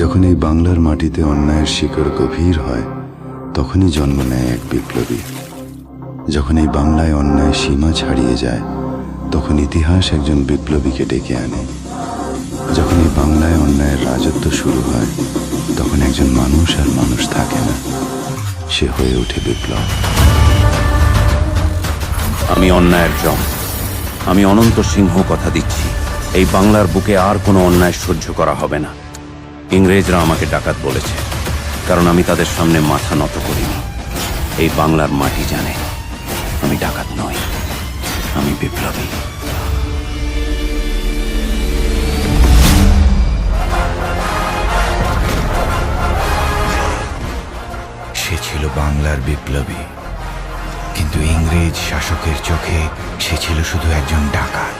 যখন এই বাংলার মাটিতে অন্যায়ের শিকড় গভীর হয়, তখনই জন্ম নেয় এক বিপ্লবী। যখন এই বাংলায় অন্যায় সীমা ছাড়িয়ে যায়, তখন ইতিহাস একজন বিপ্লবীকে ডেকে আনে। যখন এই বাংলায় অন্যায়ের রাজত্ব শুরু হয়, তখন একজন মানুষ আর মানুষ থাকে না, সে হয়ে ওঠে বিপ্লব। আমি অন্যায়ের জম, আমি অনন্ত সিংহ কথা দিচ্ছি, এই বাংলার বুকে আর কোনো অন্যায় সহ্য করা হবে না। ইংরেজরা আমাকে ডাকাত বলেছে, কারণ আমি তাদের সামনে মাথা নত করিনি। এই বাংলার মাটি জানে আমি ডাকাত নই, আমি বিপ্লবী। সে ছিল বাংলার বিপ্লবী, কিন্তু ইংরেজ শাসকের চোখে সে ছিল শুধু একজন ডাকাত।